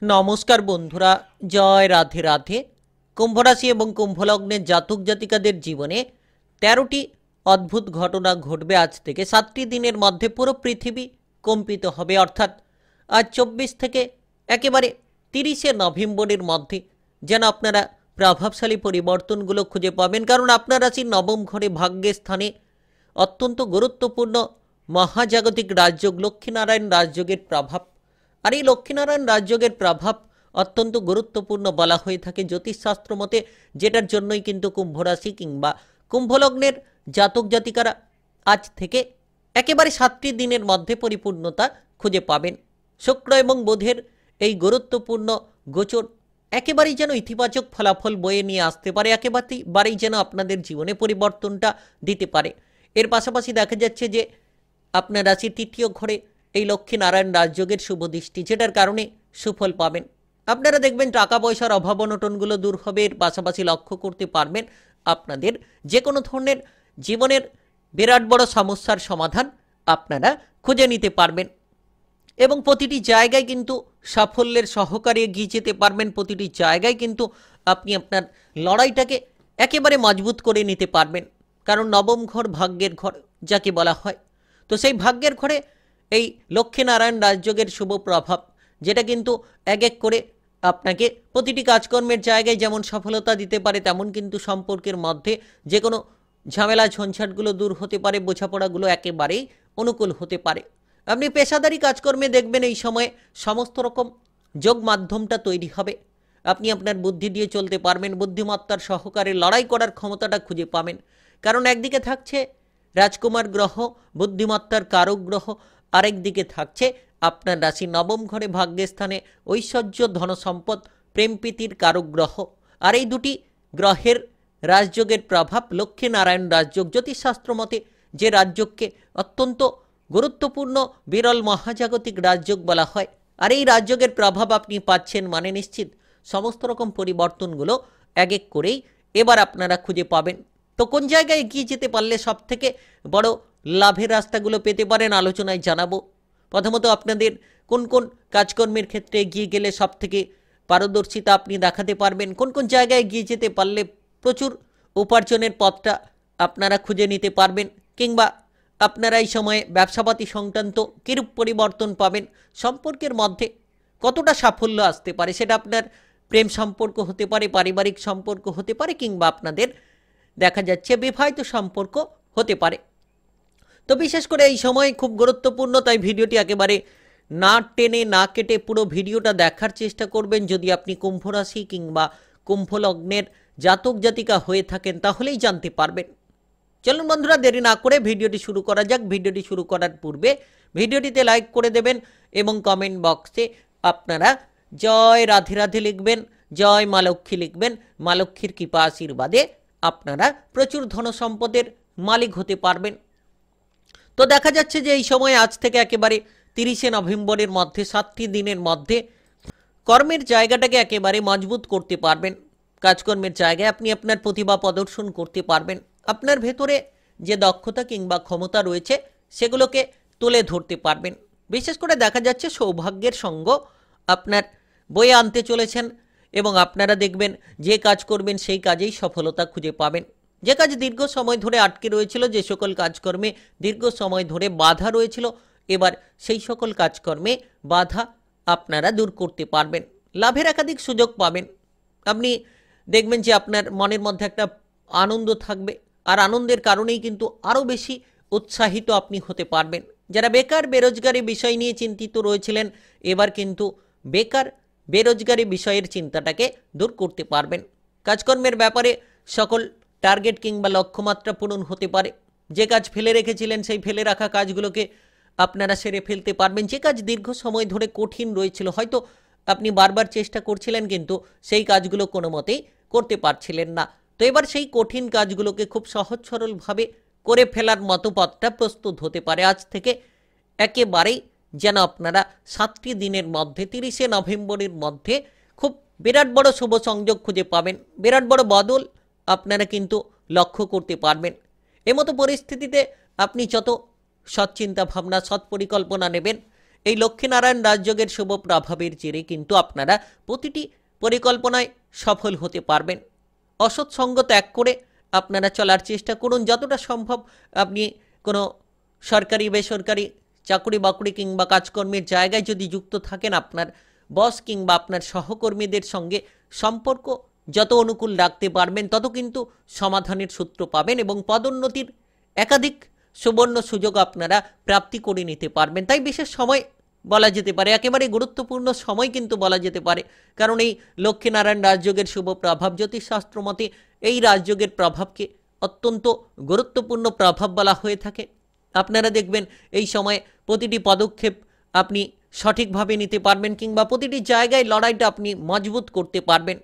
নমস্কার বন্ধুরা, জয় রাধে রাধে। কুম্ভ রাশি এবং কুম্ভ লগ্নের জাতক জাতিকাদের জীবনে ১৩টি অদ্ভুত ঘটনা ঘটবে আজ থেকে। ৭টি দিনের মধ্যে পুরো পৃথিবী কম্পিত হবে, অর্থাৎ আজ ২৪ থেকে একেবারে ৩০শে নভেম্বরের মধ্যে যেন আপনারা প্রভাবশালী পরিবর্তনগুলো খুঁজে পাবেন। কারণ আপনার রাশির নবম ঘরে ভাগ্যের স্থানে অত্যন্ত গুরুত্বপূর্ণ মহাজাগতিক রাজযোগ লক্ষ্মীনারায়ণ রাজযোগের প্রভাব। আর এই লক্ষ্মীনারায়ণ রাজযোগের প্রভাব অত্যন্ত গুরুত্বপূর্ণ বলা হয়ে থাকে জ্যোতিষশাস্ত্র মতে, যেটার জন্যই কিন্তু কুম্ভ রাশি কিংবা কুম্ভলগ্নের জাতক জাতিকারা আজ থেকে একেবারে ৭টি দিনের মধ্যে পরিপূর্ণতা খুঁজে পাবেন। শুক্র এবং বুধের এই গুরুত্বপূর্ণ গোচর একেবারেই যেন ইতিবাচক ফলাফল বয়ে নিয়ে আসতে পারে, একেবারেই যেন আপনাদের জীবনে পরিবর্তনটা দিতে পারে। এর পাশাপাশি দেখা যাচ্ছে যে আপনার রাশির ৩য় ঘরে এই লক্ষ্মীনারায়ণ রাজযোগের শুভ দৃষ্টি, যেটার কারণে সুফল পাবেন। আপনারা দেখবেন টাকা পয়সার অভাব অনটনগুলো দূর হবে। এর পাশাপাশি লক্ষ্য করতে পারবেন আপনাদের যে কোনো ধরনের জীবনের বিরাট বড় সমস্যার সমাধান আপনারা খুঁজে নিতে পারবেন এবং প্রতিটি জায়গায় কিন্তু সাফল্যের সহকারে এগিয়ে যেতে পারবেন। প্রতিটি জায়গায় কিন্তু আপনি আপনার লড়াইটাকে একেবারে মজবুত করে নিতে পারবেন, কারণ নবম ঘর ভাগ্যের ঘর যাকে বলা হয়। তো সেই ভাগ্যের ঘরে এই লক্ষ্মীনারায়ণ রাজযোগের শুভ প্রভাব, যেটা কিন্তু এক এক করে আপনাকে প্রতিটি কাজকর্মের জায়গায় যেমন সফলতা দিতে পারে, তেমন কিন্তু সম্পর্কের মধ্যে যে কোনো ঝামেলা ঝঞ্ঝাটগুলো দূর হতে পারে, বোঝাপড়াগুলো একেবারেই অনুকূল হতে পারে। আপনি পেশাদারি কাজকর্মে দেখবেন এই সময়ে সমস্ত রকম যোগ মাধ্যমটা তৈরি হবে। আপনি আপনার বুদ্ধি দিয়ে চলতে পারবেন, বুদ্ধিমত্তার সহকারে লড়াই করার ক্ষমতাটা খুঁজে পাবেন। কারণ একদিকে থাকছে রাজকুমার গ্রহ, বুদ্ধিমত্তার কারক গ্রহ, আরেক দিকে থাকছে আপনার রাশি নবম ঘরে ভাগ্যের স্থানে ঐশ্বর্য ধনসম্পদ প্রেমপ্রীতির কারক গ্রহ। আর এই দুটি গ্রহের রাজযোগের প্রভাব লক্ষ্মীনারায়ণ রাজযোগ, জ্যোতিষশাস্ত্র মতে যে রাজযোগকে অত্যন্ত গুরুত্বপূর্ণ বিরল মহাজাগতিক রাজযোগ বলা হয়। আর এই রাজযোগের প্রভাব আপনি পাচ্ছেন মানে নিশ্চিত সমস্ত রকম পরিবর্তনগুলো এক এক করেই এবার আপনারা খুঁজে পাবেন। তো কোন জায়গায় এগিয়ে যেতে পারলে সব থেকে বড় লাভের রাস্তাগুলো পেতে পারেন আলোচনায় জানাবো। প্রথমত আপনাদের কোন কোন কাজকর্মের ক্ষেত্রে এগিয়ে গেলে সব থেকে পারদর্শিতা আপনি দেখাতে পারবেন, কোন কোন জায়গায় এগিয়ে যেতে পারলে প্রচুর উপার্জনের পথটা আপনারা খুঁজে নিতে পারবেন, কিংবা আপনারা এই সময়ে ব্যবসাপাতি সংক্রান্ত কিরূপ পরিবর্তন পাবেন, সম্পর্কের মধ্যে কতটা সাফল্য আসতে পারে, সেটা আপনার প্রেম সম্পর্ক হতে পারে, পারিবারিক সম্পর্ক হতে পারে, কিংবা আপনাদের দেখা যাচ্ছে বিবাহিত সম্পর্ক হতে পারে। তো বিশেষ করে এই সময় খুব গুরুত্বপূর্ণ, তাই ভিডিওটি একেবারে না টেনে না কেটে পুরো ভিডিওটা দেখার চেষ্টা করবেন। যদি আপনি কুম্ভ রাশি কিংবা কুম্ভ লগ্নের জাতক জাতিকা হয়ে থাকেন তাহলেই জানতে পারবেন। চলুন বন্ধুরা, দেরি না করে ভিডিওটি শুরু করা যাক। ভিডিওটি শুরু করার পূর্বে ভিডিওটিতে লাইক করে দেবেন এবং কমেন্ট বক্সে আপনারা জয় রাধে রাধে লিখবেন, জয় মা লক্ষ্মী লিখবেন। মা লক্ষ্মীর কৃপা আশীর্বাদে আপনারা প্রচুর ধনসম্পদের মালিক হতে পারবেন। তো দেখা যাচ্ছে যে এই সময় আজ থেকে একেবারে ৩০শে নভেম্বরের মধ্যে ৭টি দিনের মধ্যে কর্মের জায়গাটাকে একেবারে মজবুত করতে পারবেন। কাজকর্মের জায়গায় আপনি আপনার প্রতিভা প্রদর্শন করতে পারবেন। আপনার ভেতরে যে দক্ষতা কিংবা ক্ষমতা রয়েছে সেগুলোকে তুলে ধরতে পারবেন। বিশেষ করে দেখা যাচ্ছে সৌভাগ্যের সঙ্গ আপনার বয়ে আনতে চলেছেন এবং আপনারা দেখবেন যে কাজ করবেন সেই কাজেই সফলতা খুঁজে পাবেন। যে কাজ দীর্ঘ সময় ধরে আটকে রয়েছিল, যে সকল কাজকর্মে দীর্ঘ সময় ধরে বাধা রয়েছিল, এবার সেই সকল কাজকর্মে বাধা আপনারা দূর করতে পারবেন। লাভের একাধিক সুযোগ পাবেন। আপনি দেখবেন যে আপনার মনের মধ্যে একটা আনন্দ থাকবে, আর আনন্দের কারণেই কিন্তু আরও বেশি উৎসাহিত আপনি হতে পারবেন। যারা বেকার বেরোজগারি বিষয় নিয়ে চিন্তিত রয়েছিলেন, এবার কিন্তু বেকার বেরোজগারি বিষয়ের চিন্তাটাকে দূর করতে পারবেন। কাজকর্মের ব্যাপারে সকল টার্গেট কিংবা লক্ষ্যমাত্রা পূরণ হতে পারে। যে কাজ ফেলে রেখেছিলেন সেই ফেলে রাখা কাজগুলোকে আপনারা সেরে ফেলতে পারবেন। যে কাজ দীর্ঘ সময় ধরে কঠিন রয়েছিল, হয়তো আপনি বারবার চেষ্টা করছিলেন কিন্তু সেই কাজগুলো কোনো মতেই করতে পারছিলেন না, তো এবার সেই কঠিন কাজগুলোকে খুব সহজ সরলভাবে করে ফেলার মতো পথটা প্রস্তুত হতে পারে। আজ থেকে একেবারেই যেন আপনারা ৭টি দিনের মধ্যে ৩০শে নভেম্বরের মধ্যে খুব বিরাট বড় শুভ সংযোগ খুঁজে পাবেন। বিরাট বড় বদল আপনারা কিন্তু লক্ষ্য করতে পারবেন। এমতো পরিস্থিতিতে আপনি যত সৎ চিন্তা ভাবনা, সৎ পরিকল্পনা নেবেন এই লক্ষ্মীনারায়ণ রাজযোগের শুভ প্রভাবের জেরে কিন্তু আপনারা প্রতিটি পরিকল্পনায় সফল হতে পারবেন। অসৎ সঙ্গ ত্যাগ করে আপনারা চলার চেষ্টা করুন। যতটা সম্ভব আপনি কোনো সরকারি বেসরকারি চাকরি বাকরি কিংবা কাজকর্মের জায়গায় যদি যুক্ত থাকেন, আপনার বস কিংবা আপনার সহকর্মীদের সঙ্গে সম্পর্ক যত অনুকূল রাখতে পারবেন তত কিন্তু সমাধানের সূত্র পাবেন এবং পদোন্নতির একাধিক সুবর্ণ সুযোগ আপনারা প্রাপ্তি করে নিতে পারবেন। তাই বিশেষ সময় বলা যেতে পারে, একেবারে গুরুত্বপূর্ণ সময় কিন্তু বলা যেতে পারে, কারণ এই লক্ষ্মীনারায়ণ রাজযোগের শুভ প্রভাব, জ্যোতিষশাস্ত্র মতে এই রাজযোগের প্রভাবকে অত্যন্ত গুরুত্বপূর্ণ প্রভাব বলা হয়ে থাকে। আপনারা দেখবেন এই সময়ে প্রতিটি পদক্ষেপ আপনি সঠিকভাবে নিতে পারবেন কিংবা প্রতিটি জায়গায় লড়াইটা আপনি মজবুত করতে পারবেন।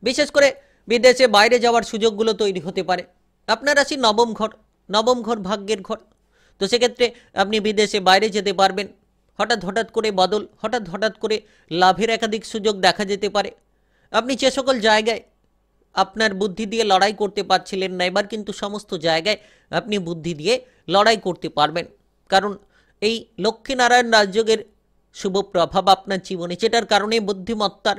বিশেষ করে বিদেশে বাইরে যাওয়ার সুযোগগুলো তৈরি হতে পারে। আপনার রাশি নবম ঘর ভাগ্যের ঘর, তো সেক্ষেত্রে আপনি বিদেশে বাইরে যেতে পারবেন। হঠাৎ করে বদল, হঠাৎ করে লাভের একাধিক সুযোগ দেখা যেতে পারে। আপনি যে সকল জায়গায় আপনার বুদ্ধি দিয়ে লড়াই করতে পারছিলেন না, এবার কিন্তু সমস্ত জায়গায় আপনি বুদ্ধি দিয়ে লড়াই করতে পারবেন, কারণ এই লক্ষ্মীনারায়ণ রাজযোগের শুভ প্রভাব আপনার জীবনে, যেটার কারণে বুদ্ধিমত্তার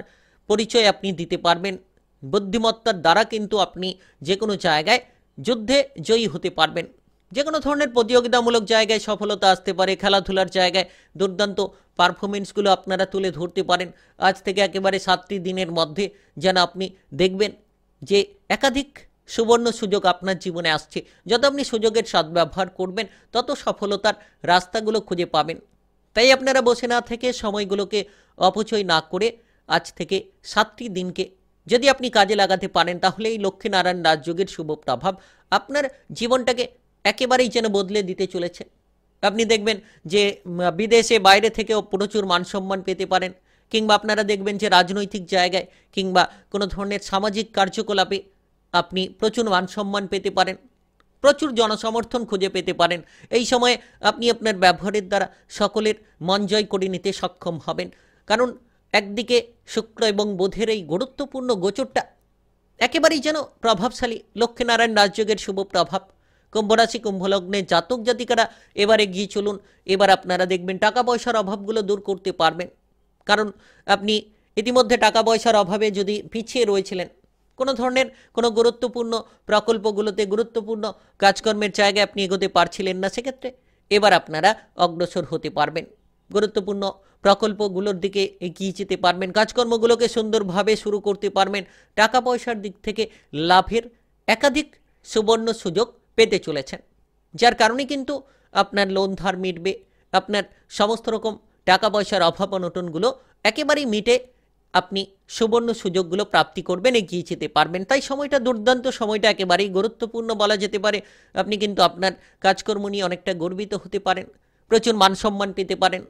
পরিচয় আপনি দিতে পারবেন। বুদ্ধিমত্তার দ্বারা কিন্তু আপনি যে কোনো জায়গায় যুদ্ধে জয়ী হতে পারবেন। যে কোনো ধরনের প্রতিযোগিতামূলক জায়গায় সফলতা আসতে পারে। খেলাধুলার জায়গায় দুর্দান্ত পারফরমেন্সগুলো আপনারা তুলে ধরতে পারেন। আজ থেকে একেবারে 7টি দিনের মধ্যে যেন আপনি দেখবেন যে একাধিক সুবর্ণ সুযোগ আপনার জীবনে আসছে। যত আপনি সুযোগের সদ্ব্যবহার করবেন তত সফলতার রাস্তাগুলো খুঁজে পাবেন। তাই আপনারা বসে না থেকে সময়গুলোকে অপচয় না করে আজ থেকে 7টি দিনকে যদি আপনি কাজে লাগাতে পারেন, তাহলে এই লক্ষ্মীনারায়ণ রাজযোগের শুভ প্রভাব আপনার জীবনটাকে একেবারেই যেন বদলে দিতে চলেছে। আপনি দেখবেন যে বিদেশে বাইরে থেকেও প্রচুর মানসম্মান পেতে পারেন, কিংবা আপনারা দেখবেন যে রাজনৈতিক জায়গায় কিংবা কোনো ধরনের সামাজিক কার্যকলাপে আপনি প্রচুর মানসম্মান পেতে পারেন, প্রচুর জনসমর্থন খুঁজে পেতে পারেন। এই সময়ে আপনি আপনার ব্যবহারের দ্বারা সকলের মন জয় করে নিতে সক্ষম হবেন, কারণ একদিকে শুক্র এবং বুধের এই গুরুত্বপূর্ণ গোচরটা একেবারেই যেন প্রভাবশালী। লক্ষ্মীনারায়ণ রাজযোগের শুভ প্রভাব। কুম্ভ রাশি কুম্ভ লগ্নের জাতক জাতিকারা এবারে গিয়ে চলুন, এবার আপনারা দেখবেন টাকা পয়সার অভাবগুলো দূর করতে পারবেন, কারণ আপনি ইতিমধ্যে টাকা পয়সার অভাবে যদি পিছিয়ে রয়েছিলেন, কোনো ধরনের কোনো গুরুত্বপূর্ণ প্রকল্পগুলোতে, গুরুত্বপূর্ণ কাজকর্মের জায়গায় আপনি এগোতে পারছিলেন না, সেক্ষেত্রে এবার আপনারা অগ্রসর হতে পারবেন। গুরুত্বপূর্ণ প্রকল্পগুলোর দিকে এগিয়ে যেতে পারবেন, কাজকর্মগুলোকে সুন্দরভাবে শুরু করতে পারবেন। টাকা পয়সার দিক থেকে লাভের একাধিক সুবর্ণ সুযোগ পেতে চলেছেন, যার কারণে কিন্তু আপনার লোন ধার মিটবে, আপনার সমস্ত রকম টাকা পয়সার অভাব অনটনগুলো একেবারেই মিটে আপনি সুবর্ণ সুযোগগুলো প্রাপ্তি করবেন, এগিয়ে যেতে পারবেন। তাই সময়টা দুর্দান্ত, সময়টা একেবারেই গুরুত্বপূর্ণ বলা যেতে পারে। আপনি কিন্তু আপনার কাজকর্ম নিয়ে অনেকটা গর্বিত হতে পারেন, প্রচুর মানসম্মান পেতে পারেন,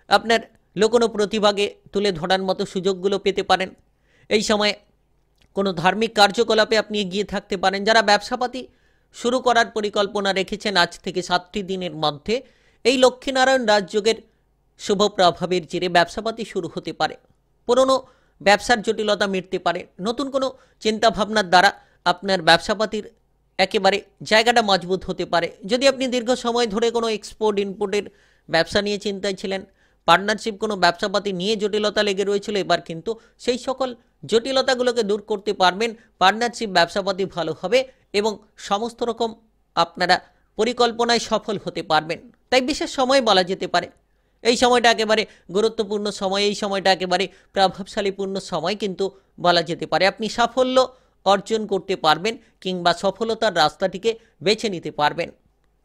আপনার লোকনো প্রতিভাকে তুলে ধরার মতো সুযোগগুলো পেতে পারেন। এই সময়ে কোনো ধার্মিক কার্যকলাপে আপনি এগিয়ে থাকতে পারেন। যারা ব্যবসাপাতি শুরু করার পরিকল্পনা রেখেছেন, আজ থেকে 7টি দিনের মধ্যে এই লক্ষ্মীনারায়ণ রাজযোগের শুভ প্রভাবের জেরে ব্যবসাপাতি শুরু হতে পারে। পুরনো ব্যবসার জটিলতা মিটতে পারে। নতুন কোনো চিন্তাভাবনার দ্বারা আপনার ব্যবসাপাতির একেবারে জায়গাটা মজবুত হতে পারে। যদি আপনি দীর্ঘ সময় ধরে কোনো এক্সপোর্ট ইম্পোর্টের ব্যবসা নিয়ে চিন্তায় ছিলেন, পার্টনারশিপ কোনো ব্যবসাপাতি নিয়ে জটিলতা লেগে রয়েছিল, এবার কিন্তু সেই সকল জটিলতাগুলোকে দূর করতে পারবেন। পার্টনারশিপ ব্যবসাপাতি ভালো হবে এবং সমস্ত রকম আপনারা পরিকল্পনায় সফল হতে পারবেন। তাই বিশেষ সময় বলা যেতে পারে। এই সময়টা একেবারে গুরুত্বপূর্ণ সময়, এই সময়টা একেবারে প্রভাবশালীপূর্ণ সময় কিন্তু বলা যেতে পারে। আপনি সাফল্য অর্জন করতে পারবেন কিংবা সফলতার রাস্তাটিকে বেছে নিতে পারবেন।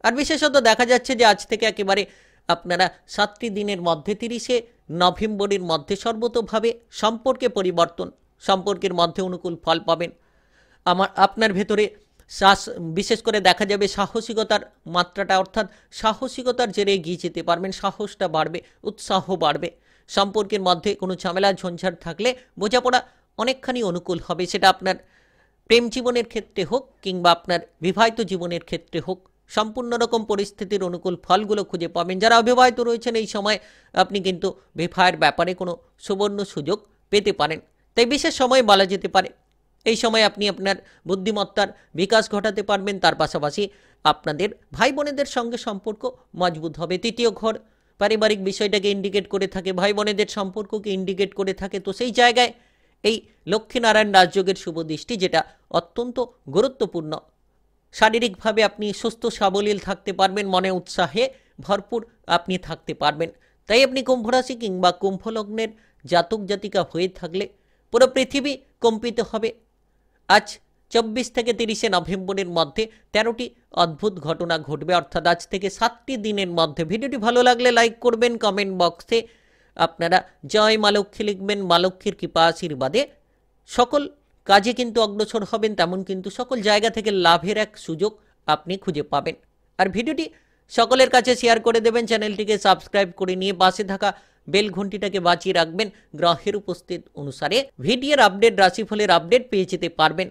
আর বিশেষত দেখা যাচ্ছে যে আজ থেকে একেবারে আপনারা 7টি দিনের মধ্যে 30শে নভেম্বরের মধ্যে সর্বতোভাবে সম্পর্কে পরিবর্তন, সম্পর্কের মধ্যে অনুকূল ফল পাবেন। আপনার ভেতরে বিশেষ করে দেখা যাবে সাহসিকতার মাত্রাটা, অর্থাৎ সাহসিকতার জেরে এগিয়ে যেতে পারবেন, সাহসটা বাড়বে, উৎসাহ বাড়বে। সম্পর্কের মধ্যে কোনো ঝামেলা ঝঞ্ঝাট থাকলে বোঝাপড়া অনেকখানি অনুকূল হবে, সেটা আপনার প্রেম জীবনের ক্ষেত্রে হোক কিংবা আপনার বিবাহিত জীবনের ক্ষেত্রে হোক। সম্পূর্ণ রকম পরিস্থিতির অনুকূল ফলগুলো খুঁজে পাবেন। যারা অবিবাহিত রয়েছেন, এই সময় আপনি কিন্তু বিবাহের ব্যাপারে কোনো সুবর্ণ সুযোগ পেতে পারেন। তাই বিশেষ সময় বলা যেতে পারে। এই সময় আপনি আপনার বুদ্ধিমত্তার বিকাশ ঘটাতে পারবেন। তার পাশাপাশি আপনাদের ভাই বোনেদের সঙ্গে সম্পর্ক মজবুত হবে। তৃতীয় ঘর পারিবারিক বিষয়টাকে ইন্ডিকেট করে থাকে, ভাই বোনেদের সম্পর্ককে ইন্ডিকেট করে থাকে। তো সেই জায়গায় এই লক্ষ্মীনারায়ণ রাজযোগের শুভ দৃষ্টি, যেটা অত্যন্ত গুরুত্বপূর্ণ। শারীরিকভাবে আপনি সুস্থ সাবলীল থাকতে পারবেন, মনে উৎসাহে ভরপুর আপনি থাকতে পারবেন। তাই আপনি কুম্ভ রাশি কিংবা কুম্ভ লগ্নের জাতক জাতিকা হয়ে থাকলে পুরো পৃথিবী কম্পিত হবে। আজ 24 থেকে 30 নভেম্বরের মধ্যে 13টি অদ্ভুত ঘটনা ঘটবে, অর্থাৎ আজ থেকে 7টি দিনের মধ্যে। ভিডিওটি ভালো লাগলে লাইক করবেন, কমেন্ট বক্সে আপনারা জয় মা লক্ষ্মী লিখবেন। মা লক্ষ্মীর কৃপা আশীর্বাদে সকল কাজে কিন্তু অগ্রসর হবেন, তেমন কিন্তু সকল জায়গা থেকে লাভের এক সুযোগ আপনি খুঁজে পাবেন। আর ভিডিওটি সকলের কাছে শেয়ার করে দেবেন, চ্যানেলটিকে সাবস্ক্রাইব করে নিয়ে পাশে থাকা বেল ঘন্টিটাকে বাজিয়ে রাখবেন। গ্রহের উপস্থিত অনুসারে ভিডিওর আপডেট, রাশিফলের আপডেট পেয়ে যেতে পারবেন।